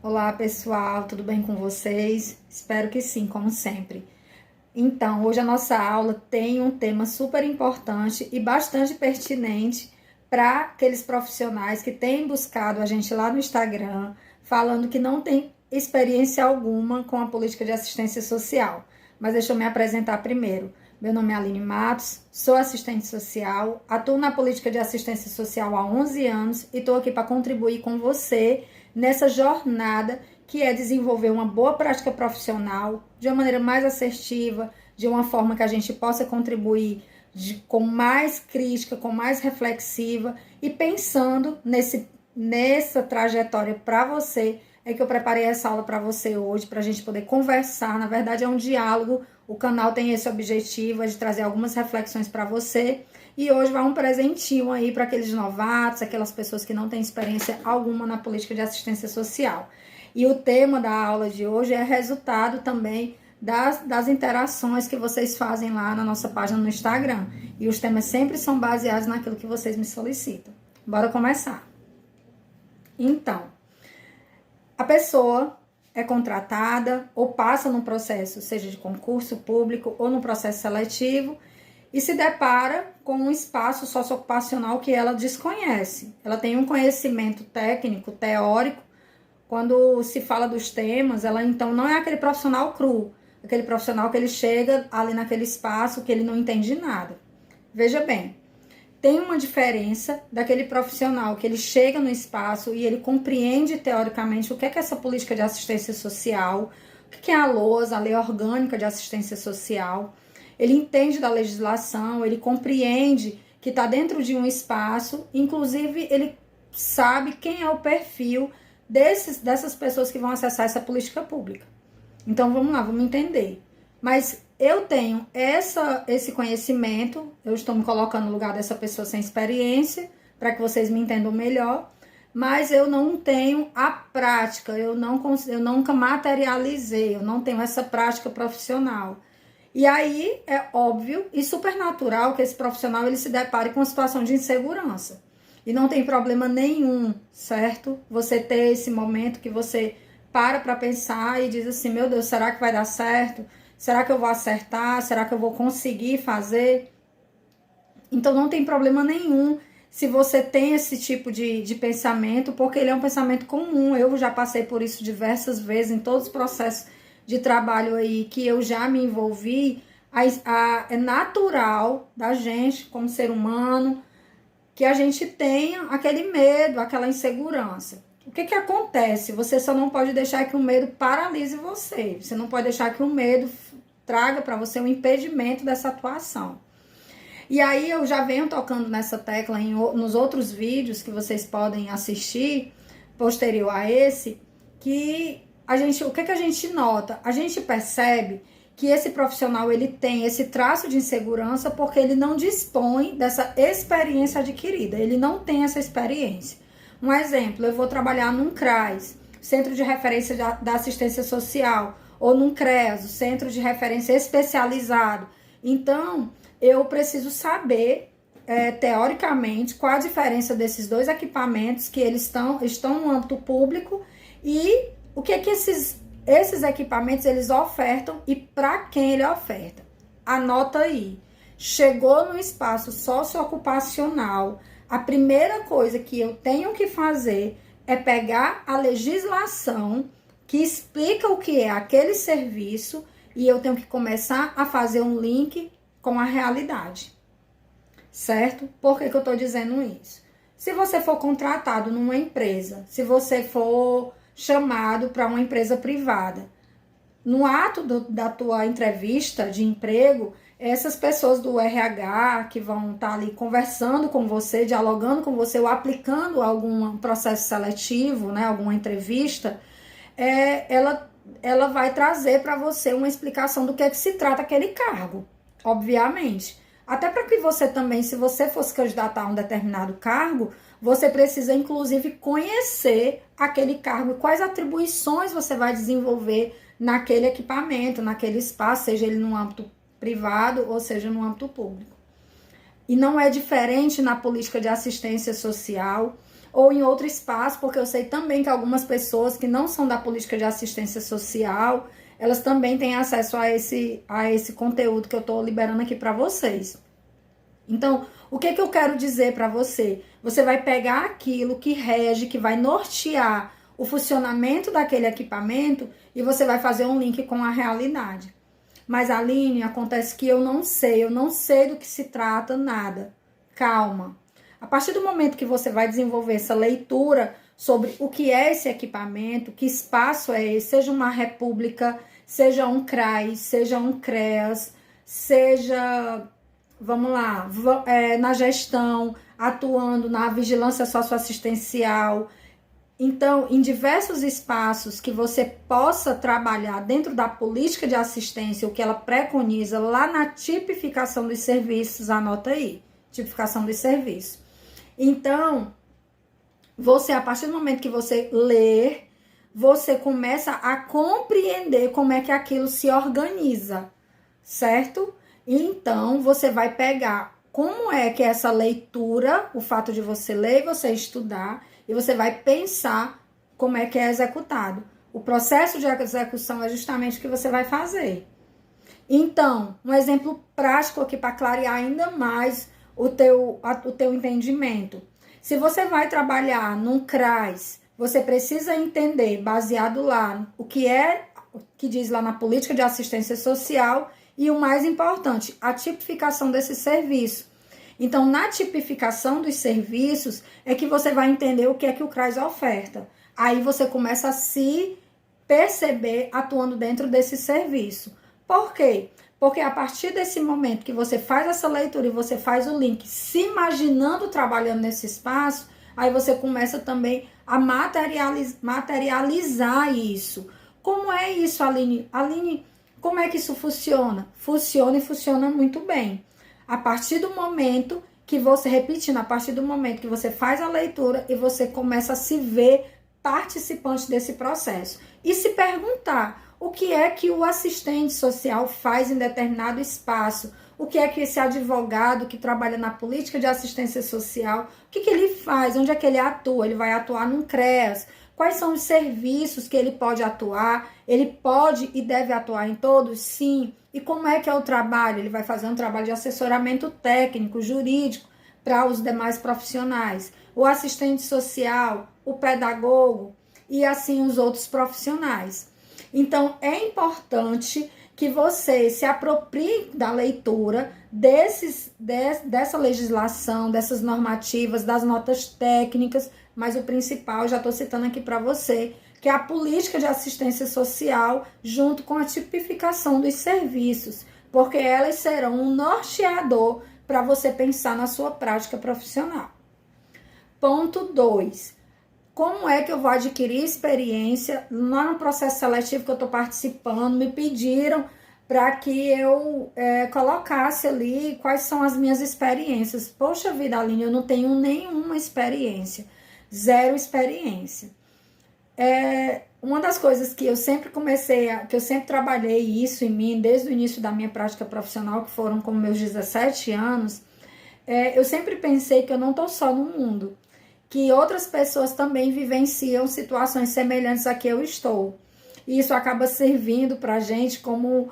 Olá pessoal, tudo bem com vocês? Espero que sim, como sempre. Então, hoje a nossa aula tem um tema super importante e bastante pertinente para aqueles profissionais que têm buscado a gente lá no Instagram, falando que não tem experiência alguma com a política de assistência social. Mas deixa eu me apresentar primeiro. Meu nome é Aline Matos, sou assistente social, atuo na política de assistência social há 11 anos e estou aqui para contribuir com você nessa jornada que é desenvolver uma boa prática profissional de uma maneira mais assertiva, de uma forma que a gente possa contribuir com mais crítica, com mais reflexiva e pensando nessa trajetória para você. É que eu preparei essa aula para você hoje, para a gente poder conversar. Na verdade, é um diálogo. O canal tem esse objetivo, é de trazer algumas reflexões para você. E hoje vai um presentinho aí para aqueles novatos, aquelas pessoas que não têm experiência alguma na política de assistência social. E o tema da aula de hoje é resultado também das interações que vocês fazem lá na nossa página no Instagram. E os temas sempre são baseados naquilo que vocês me solicitam. Bora começar. Então, a pessoa é contratada ou passa num processo, seja de concurso público ou num processo seletivo, e se depara com um espaço socioocupacional que ela desconhece. Ela tem um conhecimento técnico, teórico. Quando se fala dos temas, ela então não é aquele profissional cru, aquele profissional que ele chega ali naquele espaço que ele não entende nada. Veja bem, tem uma diferença daquele profissional que ele chega no espaço e ele compreende teoricamente o que é essa política de assistência social, o que é a LOAS, a Lei Orgânica de Assistência Social. Ele entende da legislação, ele compreende que está dentro de um espaço, inclusive ele sabe quem é o perfil dessas pessoas que vão acessar essa política pública. Então vamos lá, vamos entender. Mas eu tenho esse conhecimento, eu estou me colocando no lugar dessa pessoa sem experiência, para que vocês me entendam melhor, mas eu não tenho a prática, eu nunca materializei, eu não tenho essa prática profissional. E aí é óbvio e super natural que esse profissional ele se depare com uma situação de insegurança. E não tem problema nenhum, certo? Você ter esse momento que você para pensar e diz assim, meu Deus, será que vai dar certo? Será que eu vou acertar? Será que eu vou conseguir fazer? Então não tem problema nenhum se você tem esse tipo de pensamento, porque ele é um pensamento comum. Eu já passei por isso diversas vezes em todos os processos de trabalho aí que eu já me envolvi. É natural da gente, como ser humano, que a gente tenha aquele medo, aquela insegurança. O que acontece? Você só não pode deixar que o medo paralise você. Você não pode deixar que o medo traga para você um impedimento dessa atuação. E aí eu já venho tocando nessa tecla nos outros vídeos que vocês podem assistir, posterior a esse, que o que a gente nota? A gente percebe que esse profissional ele tem esse traço de insegurança porque ele não dispõe dessa experiência adquirida, ele não tem essa experiência. Um exemplo, eu vou trabalhar num CRAS, Centro de Referência da Assistência Social, ou num CREAS, Centro de Referência Especializado. Então, eu preciso saber, teoricamente, qual a diferença desses dois equipamentos que eles estão no âmbito público e o que esses equipamentos eles ofertam e para quem ele oferta. Anota aí. Chegou no espaço socioocupacional, a primeira coisa que eu tenho que fazer é pegar a legislação que explica o que é aquele serviço e eu tenho que começar a fazer um link com a realidade. Certo? Por que eu estou dizendo isso? Se você for contratado numa empresa, se você for chamado para uma empresa privada. No ato da tua entrevista de emprego, essas pessoas do RH que vão estar ali conversando com você, dialogando com você ou aplicando algum processo seletivo, né, alguma entrevista, ela vai trazer para você uma explicação do que é que se trata aquele cargo, obviamente. Até para que você também, se você fosse candidatar a um determinado cargo, você precisa, inclusive, conhecer aquele cargo, quais atribuições você vai desenvolver naquele equipamento, naquele espaço, seja ele no âmbito privado ou seja no âmbito público. E não é diferente na política de assistência social. ou em outro espaço, porque eu sei também que algumas pessoas que não são da política de assistência social, elas também têm acesso a esse conteúdo que eu estou liberando aqui para vocês. Então, o que eu quero dizer para você? Você vai pegar aquilo que rege, que vai nortear o funcionamento daquele equipamento e você vai fazer um link com a realidade. Mas, Aline, acontece que eu não sei do que se trata nada. Calma. A partir do momento que você vai desenvolver essa leitura sobre o que é esse equipamento, que espaço é esse, seja uma república, seja um CRAS, seja um CREAS, seja, vamos lá, na gestão, atuando na vigilância socioassistencial. Então, em diversos espaços que você possa trabalhar dentro da política de assistência, o que ela preconiza lá na tipificação dos serviços, anota aí, tipificação dos serviços. Então, você, a partir do momento que você lê, você começa a compreender como é que aquilo se organiza, certo? Então, você vai pegar como é que essa leitura, o fato de você ler e você estudar, e você vai pensar como é que é executado. O processo de execução é justamente o que você vai fazer. Então, um exemplo prático aqui para clarear ainda mais o teu entendimento. Se você vai trabalhar num CRAS, você precisa entender, baseado lá, o que diz lá na política de assistência social e o mais importante, a tipificação desse serviço. Então, na tipificação dos serviços é que você vai entender o que é que o CRAS oferta. Aí você começa a se perceber atuando dentro desse serviço. Por quê? Porque a partir desse momento que você faz essa leitura e você faz o link se imaginando trabalhando nesse espaço, aí você começa também a materializar isso. Como é isso, Aline? Aline, como é que isso funciona? Funciona e funciona muito bem. A partir do momento que você, repetindo, a partir do momento que você faz a leitura e você começa a se ver participante desse processo. E se perguntar o que é que o assistente social faz em determinado espaço, o que é que esse advogado que trabalha na política de assistência social, o que ele faz, onde é que ele atua, ele vai atuar num CREAS, quais são os serviços que ele pode atuar, ele pode e deve atuar em todos? Sim. E como é que é o trabalho? Ele vai fazer um trabalho de assessoramento técnico, jurídico, para os demais profissionais. O assistente social, o pedagogo e assim os outros profissionais. Então, é importante que você se aproprie da leitura dessa legislação, dessas normativas, das notas técnicas, mas o principal, já estou citando aqui para você, que é a política de assistência social junto com a tipificação dos serviços, porque elas serão um norteador para você pensar na sua prática profissional. Ponto 2. Como é que eu vou adquirir experiência? Lá no processo seletivo que eu estou participando, me pediram para que eu colocasse ali quais são as minhas experiências. Poxa vida, Aline, eu não tenho nenhuma experiência. Zero experiência. Uma das coisas que eu sempre que eu sempre trabalhei isso em mim, desde o início da minha prática profissional, que foram como meus 17 anos, eu sempre pensei que eu não estou só no mundo, que outras pessoas também vivenciam situações semelhantes a que eu estou. E isso acaba servindo para a gente como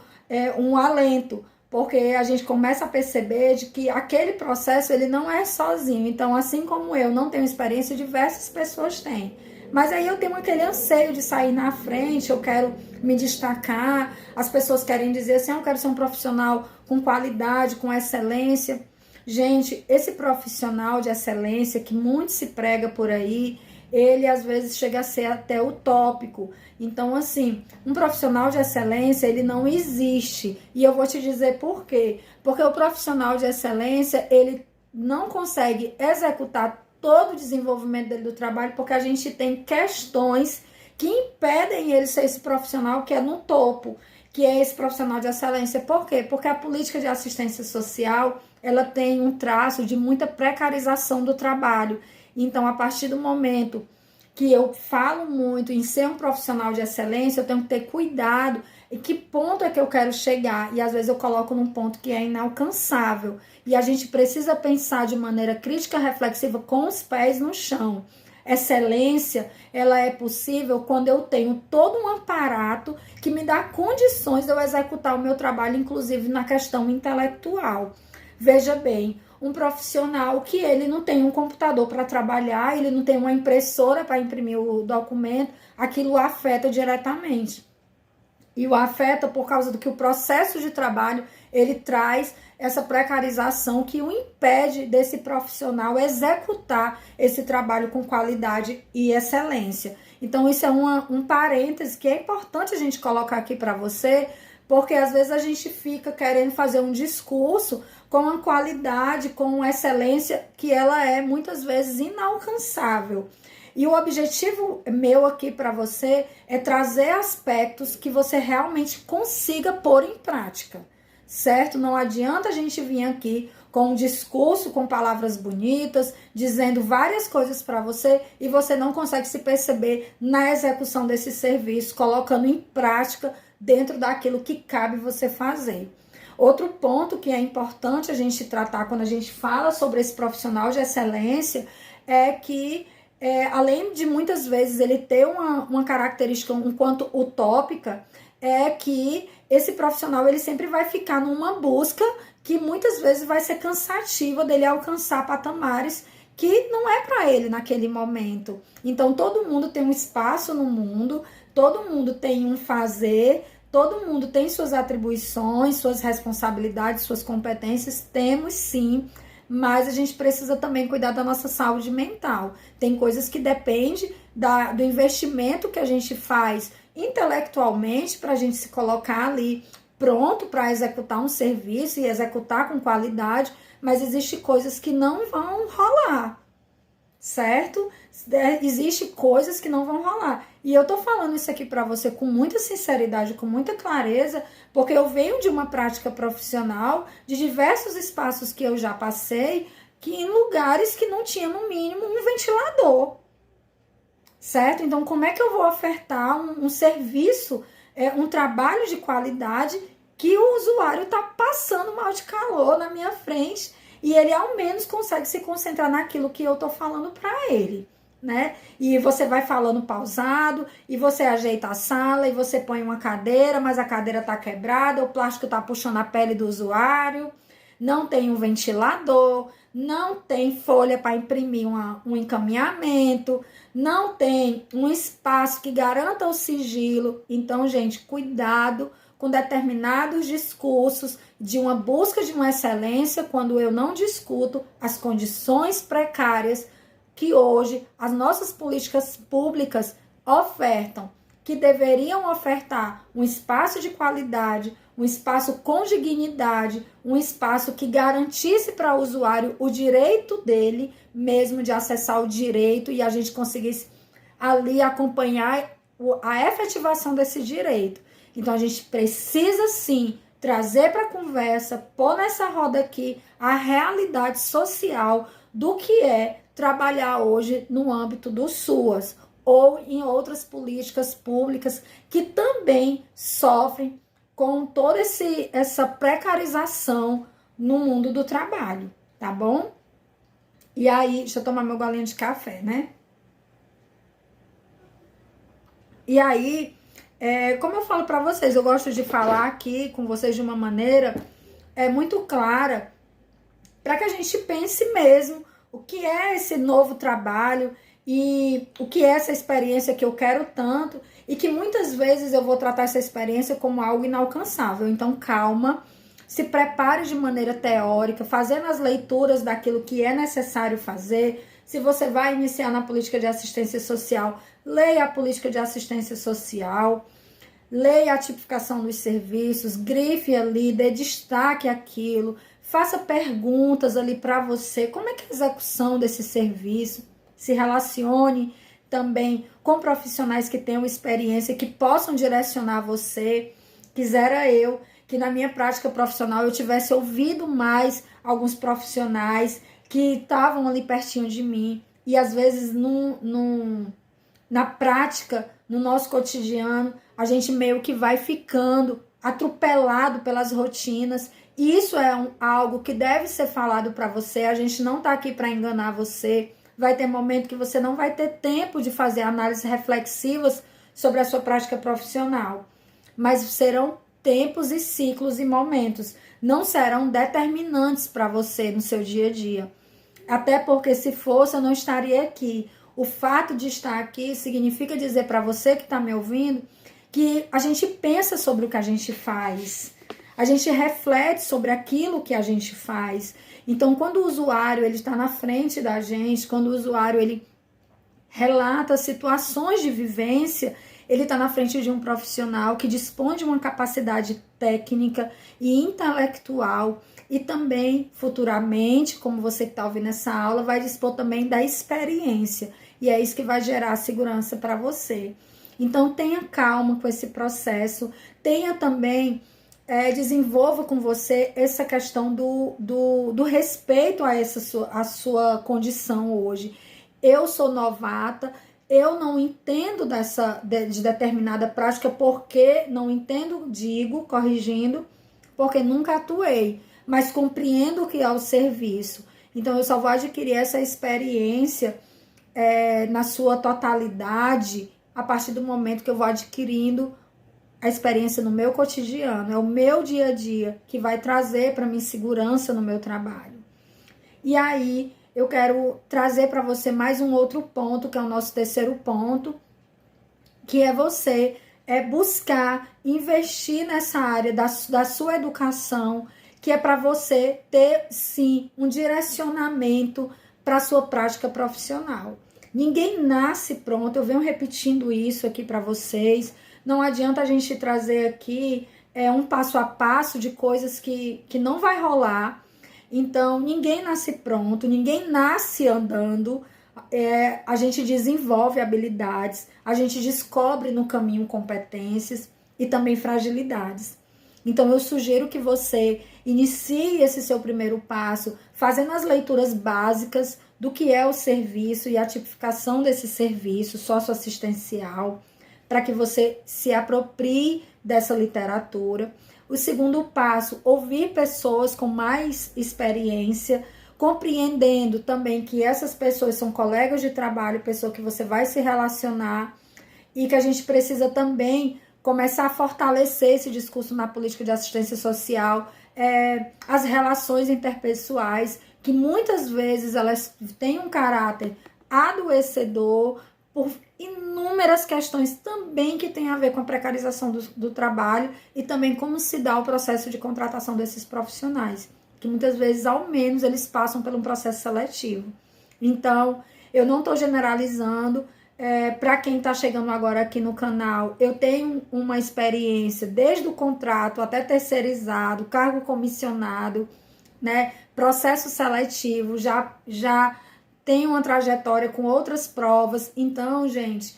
um alento, porque a gente começa a perceber de que aquele processo ele não é sozinho. Então, assim como eu não tenho experiência, diversas pessoas têm. Mas aí eu tenho aquele anseio de sair na frente, eu quero me destacar, as pessoas querem dizer assim, eu quero ser um profissional com qualidade, com excelência. Gente, esse profissional de excelência que muito se prega por aí, ele às vezes chega a ser até utópico. Então, assim, um profissional de excelência, ele não existe. E eu vou te dizer por quê. Porque o profissional de excelência, ele não consegue executar todo o desenvolvimento dele do trabalho, porque a gente tem questões que impedem ele ser esse profissional que é no topo, que é esse profissional de excelência. Por quê? Porque a política de assistência social, ela tem um traço de muita precarização do trabalho. Então, a partir do momento que eu falo muito em ser um profissional de excelência, eu tenho que ter cuidado em que ponto é que eu quero chegar. E às vezes eu coloco num ponto que é inalcançável. E a gente precisa pensar de maneira crítica, reflexiva, com os pés no chão. excelência, ela é possível quando eu tenho todo um aparato que me dá condições de eu executar o meu trabalho, inclusive na questão intelectual. Veja bem, um profissional que ele não tem um computador para trabalhar, ele não tem uma impressora para imprimir o documento, aquilo o afeta diretamente. E o afeta por causa do que o processo de trabalho, ele traz essa precarização que o impede desse profissional executar esse trabalho com qualidade e excelência. Então, isso é um parêntese que é importante a gente colocar aqui para você, porque às vezes a gente fica querendo fazer um discurso com uma qualidade, com uma excelência que ela é muitas vezes inalcançável. E o objetivo meu aqui para você é trazer aspectos que você realmente consiga pôr em prática, certo? Não adianta a gente vir aqui com um discurso, com palavras bonitas, dizendo várias coisas para você e você não consegue se perceber na execução desse serviço, colocando em prática dentro daquilo que cabe você fazer. Outro ponto que é importante a gente tratar quando a gente fala sobre esse profissional de excelência é que além de muitas vezes ele ter uma característica um quanto utópica, é que esse profissional ele sempre vai ficar numa busca que muitas vezes vai ser cansativa dele alcançar patamares que não é para ele naquele momento. Então todo mundo tem um espaço no mundo, todo mundo tem um fazer, todo mundo tem suas atribuições, suas responsabilidades, suas competências, temos sim, mas a gente precisa também cuidar da nossa saúde mental. Tem coisas que dependem do investimento que a gente faz intelectualmente para a gente se colocar ali pronto para executar um serviço e executar com qualidade, mas existem coisas que não vão rolar, certo? Existem coisas que não vão rolar. E eu tô falando isso aqui para você com muita sinceridade, com muita clareza, porque eu venho de uma prática profissional, de diversos espaços que eu já passei, que em lugares que não tinha no mínimo um ventilador, certo? Então como é que eu vou ofertar um serviço, um trabalho de qualidade que o usuário tá passando mal de calor na minha frente e ele ao menos consegue se concentrar naquilo que eu tô falando para ele, né? E você vai falando pausado, e você ajeita a sala, e você põe uma cadeira, mas a cadeira tá quebrada, o plástico tá puxando a pele do usuário, não tem um ventilador, não tem folha para imprimir um encaminhamento, não tem um espaço que garanta o sigilo. Então, gente, cuidado com determinados discursos de uma busca de uma excelência quando eu não discuto as condições precárias que hoje as nossas políticas públicas ofertam, que deveriam ofertar um espaço de qualidade, um espaço com dignidade, um espaço que garantisse para o usuário o direito dele mesmo de acessar o direito e a gente conseguisse ali acompanhar a efetivação desse direito. Então a gente precisa sim trazer para a conversa, pôr nessa roda aqui a realidade social do que é trabalhar hoje no âmbito do SUAS ou em outras políticas públicas que também sofrem com toda essa precarização no mundo do trabalho, tá bom? E aí, deixa eu tomar meu golinho de café, né? E aí, como eu falo para vocês, eu gosto de falar aqui com vocês de uma maneira muito clara, para que a gente pense mesmo o que é esse novo trabalho e o que é essa experiência que eu quero tanto e que muitas vezes eu vou tratar essa experiência como algo inalcançável. Então, calma, se prepare de maneira teórica, fazendo as leituras daquilo que é necessário fazer. Se você vai iniciar na política de assistência social, leia a política de assistência social, leia a tipificação dos serviços, grife ali, dê destaque àquilo, faça perguntas ali para você, como é que é a execução desse serviço, se relacione também com profissionais que tenham experiência, que possam direcionar você. Quisera eu que na minha prática profissional eu tivesse ouvido mais alguns profissionais que estavam ali pertinho de mim e às vezes na prática, no nosso cotidiano, a gente meio que vai ficando atropelado pelas rotinas. E isso é algo que deve ser falado para você. A gente não está aqui para enganar você. vai ter momento que você não vai ter tempo de fazer análises reflexivas sobre a sua prática profissional. Mas serão tempos e ciclos e momentos. Não serão determinantes para você no seu dia a dia. Até porque se fosse, eu não estaria aqui. O fato de estar aqui significa dizer para você que está me ouvindo que a gente pensa sobre o que a gente faz. A gente reflete sobre aquilo que a gente faz. Então, quando o usuário está na frente da gente, quando o usuário ele relata situações de vivência, ele está na frente de um profissional que dispõe de uma capacidade técnica e intelectual e também, futuramente, como você que está ouvindo essa aula, vai dispor também da experiência. E é isso que vai gerar segurança para você. Então, tenha calma com esse processo. Tenha também, desenvolva com você essa questão do respeito a a sua condição hoje. Eu sou novata, eu não entendo de determinada prática porque não entendo, digo, corrigindo, porque nunca atuei, mas compreendo o que é o serviço. Então, eu só vou adquirir essa experiência na sua totalidade a partir do momento que eu vou adquirindo a experiência no meu cotidiano. É o meu dia a dia que vai trazer para mim segurança no meu trabalho. E aí, eu quero trazer para você mais um outro ponto, que é o nosso terceiro ponto, que é você buscar investir nessa área da sua educação, que é para você ter, sim, um direcionamento para a sua prática profissional. Ninguém nasce pronto, eu venho repetindo isso aqui para vocês. Não adianta a gente trazer aqui um passo a passo de coisas que não vai rolar. Então, ninguém nasce pronto, ninguém nasce andando. A gente desenvolve habilidades, a gente descobre no caminho competências e também fragilidades. Então, eu sugiro que você inicie esse seu primeiro passo fazendo as leituras básicas do que é o serviço e a tipificação desse serviço socioassistencial, para que você se aproprie dessa literatura. O segundo passo, ouvir pessoas com mais experiência, compreendendo também que essas pessoas são colegas de trabalho, pessoa que você vai se relacionar, e que a gente precisa também começar a fortalecer esse discurso na política de assistência social, as relações interpessoais, que muitas vezes elas têm um caráter adoecedor por inúmeras questões também que tem a ver com a precarização do trabalho e também como se dá o processo de contratação desses profissionais, que muitas vezes, ao menos, eles passam por um processo seletivo. Então, eu não estou generalizando. Para quem está chegando agora aqui no canal, eu tenho uma experiência desde o contrato até terceirizado, cargo comissionado, né, processo seletivo, já tenho uma trajetória com outras provas. Então, gente,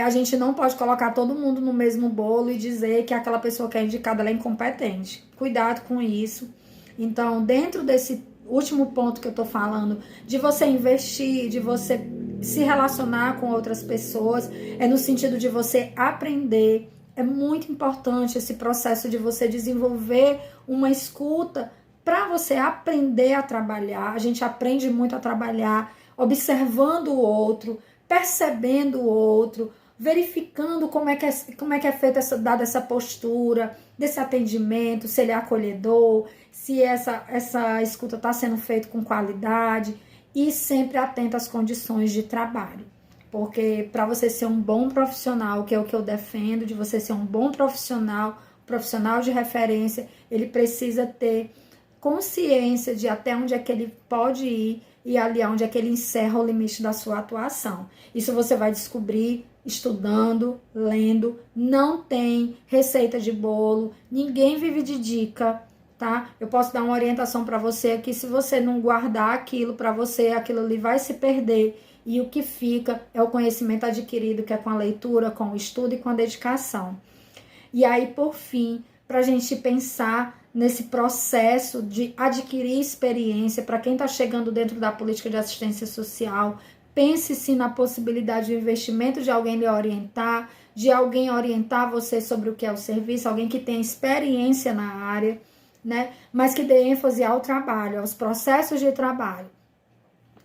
a gente não pode colocar todo mundo no mesmo bolo e dizer que aquela pessoa que é indicada ela é incompetente. Cuidado com isso. Então, dentro desse último ponto que eu tô falando, de você investir, de você se relacionar com outras pessoas, no sentido de você aprender. É muito importante esse processo de você desenvolver uma escuta para você aprender a trabalhar. A gente aprende muito a trabalhar observando o outro, percebendo o outro, verificando como é que é feita dada essa postura, desse atendimento, se ele é acolhedor, se essa escuta está sendo feita com qualidade, e sempre atento às condições de trabalho. Porque para você ser um bom profissional, que é o que eu defendo, de você ser um bom profissional de referência, ele precisa ter consciência de até onde é que ele pode ir e ali onde é que ele encerra o limite da sua atuação. Isso você vai descobrir estudando, lendo. Não tem receita de bolo, ninguém vive de dica, tá? Eu posso dar uma orientação para você aqui, se você não guardar aquilo para você, aquilo ali vai se perder, e o que fica é o conhecimento adquirido, que é com a leitura, com o estudo e com a dedicação. E aí, por fim, para a gente pensar nesse processo de adquirir experiência, para quem está chegando dentro da política de assistência social, pense sim na possibilidade de investimento, de alguém lhe orientar, de alguém orientar você sobre o que é o serviço, alguém que tenha experiência na área, né? Mas que dê ênfase ao trabalho, aos processos de trabalho.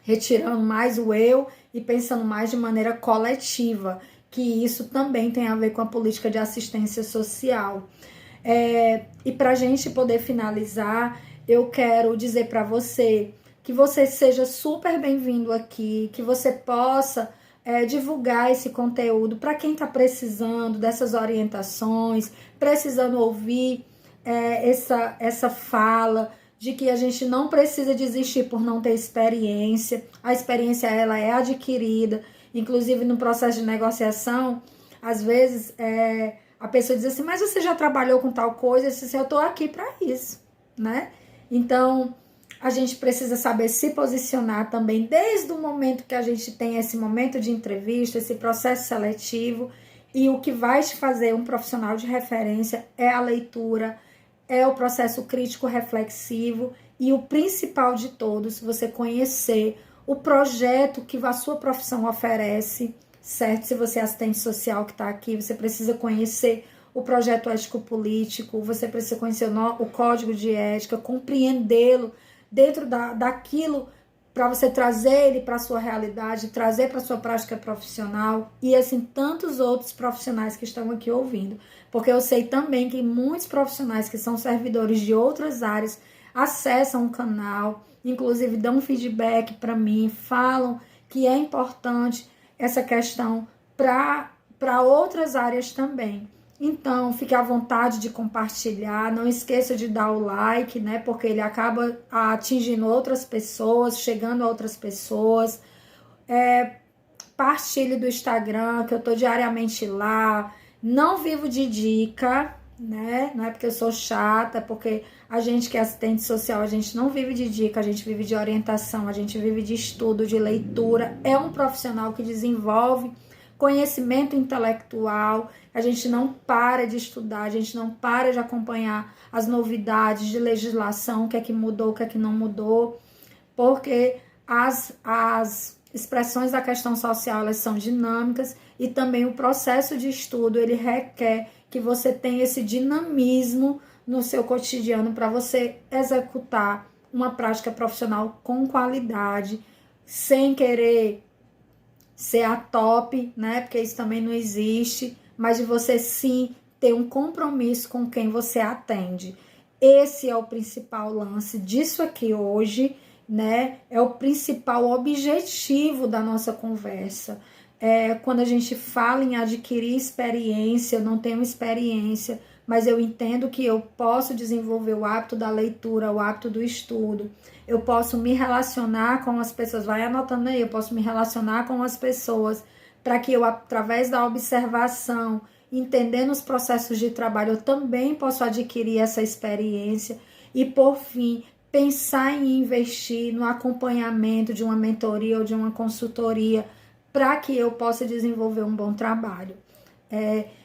retirando mais o eu e pensando mais de maneira coletiva, que isso também tem a ver com a política de assistência social. E para a gente poder finalizar, eu quero dizer para você que você seja super bem-vindo aqui, que você possa divulgar esse conteúdo para quem está precisando dessas orientações, precisando ouvir essa fala de que a gente não precisa desistir por não ter experiência. A experiência ela é adquirida, inclusive no processo de negociação, às vezes a pessoa diz assim, mas você já trabalhou com tal coisa? Eu disse assim, eu estou aqui para isso, né? Então, a gente precisa saber se posicionar também desde o momento que a gente tem esse momento de entrevista, esse processo seletivo, e o que vai te fazer um profissional de referência é a leitura, é o processo crítico reflexivo e o principal de todos, você conhecer o projeto que a sua profissão oferece, certo? Se você é assistente social que está aqui, você precisa conhecer o projeto ético-político, você precisa conhecer o código de ética, compreendê-lo dentro daquilo para você trazer ele para a sua realidade, trazer para a sua prática profissional e assim tantos outros profissionais que estão aqui ouvindo. Porque eu sei também que muitos profissionais que são servidores de outras áreas acessam o canal, inclusive dão feedback para mim, falam que é importante essa questão para outras áreas também. Então, fique à vontade de compartilhar, não esqueça de dar o like, né? Porque ele acaba atingindo outras pessoas, chegando a outras pessoas. Partilhe do Instagram, que eu tô diariamente lá. Não vivo de dica, né? Não é porque eu sou chata, porque a gente que é assistente social, a gente não vive de dica, a gente vive de orientação, a gente vive de estudo, de leitura. É um profissional que desenvolve conhecimento intelectual, a gente não para de estudar, a gente não para de acompanhar as novidades de legislação, o que é que mudou, o que é que não mudou, porque as expressões da questão social, elas são dinâmicas e também o processo de estudo, ele requer que você tenha esse dinamismo no seu cotidiano para você executar uma prática profissional com qualidade, sem querer ser a top, né? Porque isso também não existe, mas de você sim ter um compromisso com quem você atende. Esse é o principal lance disso aqui hoje, né? É o principal objetivo da nossa conversa. Quando a gente fala em adquirir experiência, eu não tenho experiência, mas eu entendo que eu posso desenvolver o hábito da leitura, o hábito do estudo. Eu posso me relacionar com as pessoas, vai anotando aí, eu posso me relacionar com as pessoas para que eu, através da observação, entendendo os processos de trabalho, eu também posso adquirir essa experiência e, por fim, pensar em investir no acompanhamento de uma mentoria ou de uma consultoria para que eu possa desenvolver um bom trabalho.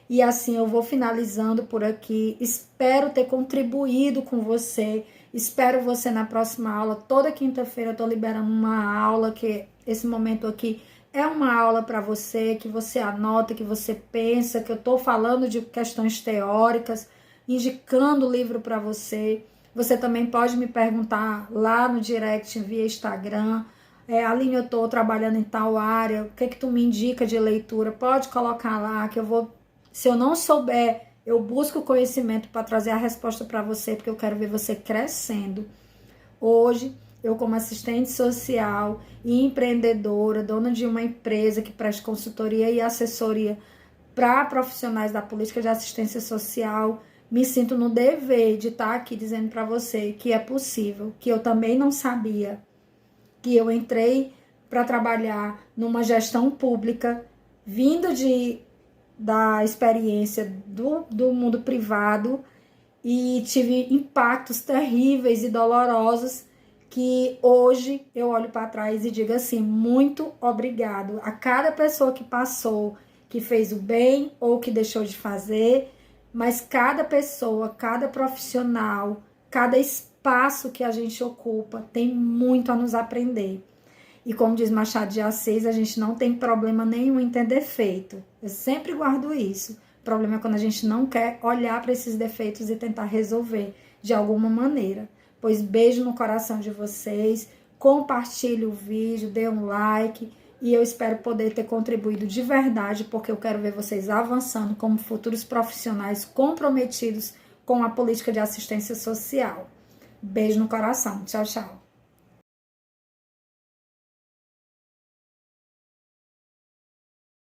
E assim eu vou finalizando por aqui. Espero ter contribuído com você. Espero você na próxima aula. Toda quinta-feira eu estou liberando uma aula, que esse momento aqui é uma aula para você, que você anota, que você pensa, que eu estou falando de questões teóricas, indicando o livro para você. Você também pode me perguntar lá no direct via Instagram. Aline, eu estou trabalhando em tal área, o que é que tu me indica de leitura? Pode colocar lá que eu vou, se eu não souber, eu busco conhecimento para trazer a resposta para você, porque eu quero ver você crescendo. Hoje, eu como assistente social e empreendedora, dona de uma empresa que presta consultoria e assessoria para profissionais da política de assistência social, me sinto no dever de estar aqui dizendo para você que é possível, que eu também não sabia, que eu entrei para trabalhar numa gestão pública, vindo da experiência do mundo privado, e tive impactos terríveis e dolorosos que hoje eu olho para trás e digo assim, muito obrigado a cada pessoa que passou, que fez o bem ou que deixou de fazer, mas cada pessoa, cada profissional, cada espaço que a gente ocupa tem muito a nos aprender. E como diz Machado de Assis, a gente não tem problema nenhum em ter defeito. Eu sempre guardo isso. O problema é quando a gente não quer olhar para esses defeitos e tentar resolver de alguma maneira. Pois beijo no coração de vocês, compartilhe o vídeo, dê um like e eu espero poder ter contribuído de verdade, porque eu quero ver vocês avançando como futuros profissionais comprometidos com a política de assistência social. Beijo no coração. Tchau, tchau.